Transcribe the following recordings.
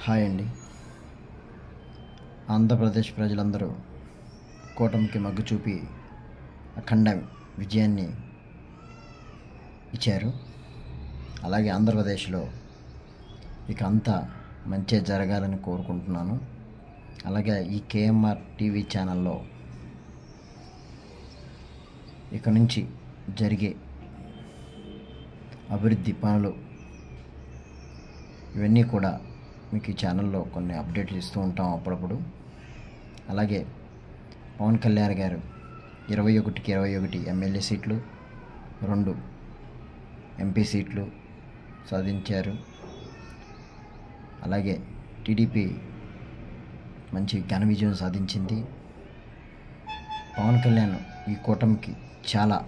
Hi అండి. ఆంధ్రప్రదేశ్ ప్రజలందరూ కూటమికి మగ్గు చూపి అఖండ విజయాన్ని ఇచ్చారు. అలాగే ఆంధ్రప్రదేశ్లో ఇక అంతా మంచి జరగాలని కోరుకుంటున్నాను. అలాగే ఈ కేఎంఆర్ టీవీ ఛానల్లో ఇక నుంచి జరిగే అభివృద్ధి పనులు ఇవన్నీ కూడా మీకు ఈ ఛానల్లో కొన్ని అప్డేట్లు ఇస్తూ ఉంటాం అప్పుడప్పుడు. అలాగే పవన్ కళ్యాణ్ గారు 21కి 21 ఎమ్మెల్యే సీట్లు, 2 ఎంపీ సీట్లు సాధించారు. అలాగే టీడీపీ మంచి ఘన విజయం సాధించింది. పవన్ కళ్యాణ్ ఈ కూటమికి చాలా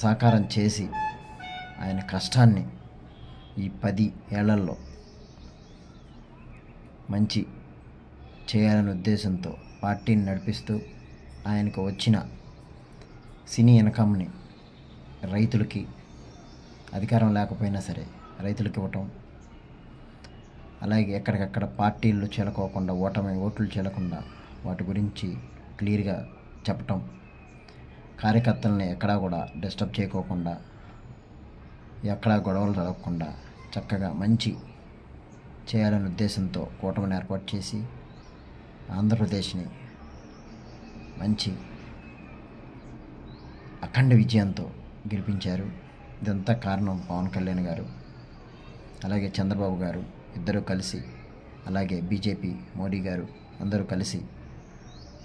సహకారం చేసి ఆయన కష్టాన్ని ఈ 10 ఏళ్లలో మంచి చేయాలనే ఉద్దేశంతో పార్టీని నడిపిస్తూ ఆయనకు వచ్చిన సినీ ఇన్కమ్ని రైతులకి, అధికారం లేకపోయినా సరే రైతులకి ఇవ్వటం, అలాగే ఎక్కడికక్కడ పార్టీలు చెలకోకుండా ఓట్లు చెల్లకుండా వాటి గురించి క్లియర్గా చెప్పటం, కార్యకర్తల్ని ఎక్కడా కూడా డిస్టర్బ్ చేయకోకుండా, ఎక్కడా గొడవలు జరగకుండా చక్కగా మంచి చేయాలనే ఉద్దేశంతో కూటమిని ఏర్పాటు చేసి ఆంధ్రప్రదేశ్ని మంచి అఖండ విజయంతో గెలిపించారు. ఇదంతా కారణం పవన్ కళ్యాణ్ గారు, అలాగే చంద్రబాబు గారు ఇద్దరూ కలిసి, అలాగే బీజేపీ మోడీ గారు అందరూ కలిసి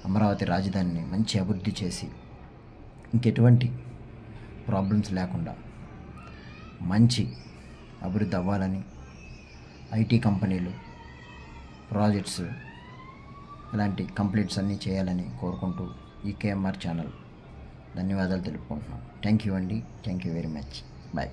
అమరావతి రాజధానిని మంచి అభివృద్ధి చేసి ఇంకెటువంటి ప్రాబ్లమ్స్ లేకుండా మంచి అభివృద్ధి అవ్వాలని, ఐటీ కంపెనీలు, ప్రాజెక్ట్స్ ఇలాంటి కంప్లీట్స్ అన్నీ చేయాలని కోరుకుంటూ ఈ కేఎంఆర్ ఛానల్ ధన్యవాదాలు తెలుపుకుంటున్నాం. థ్యాంక్ యూ అండి. Thank you very much. Bye.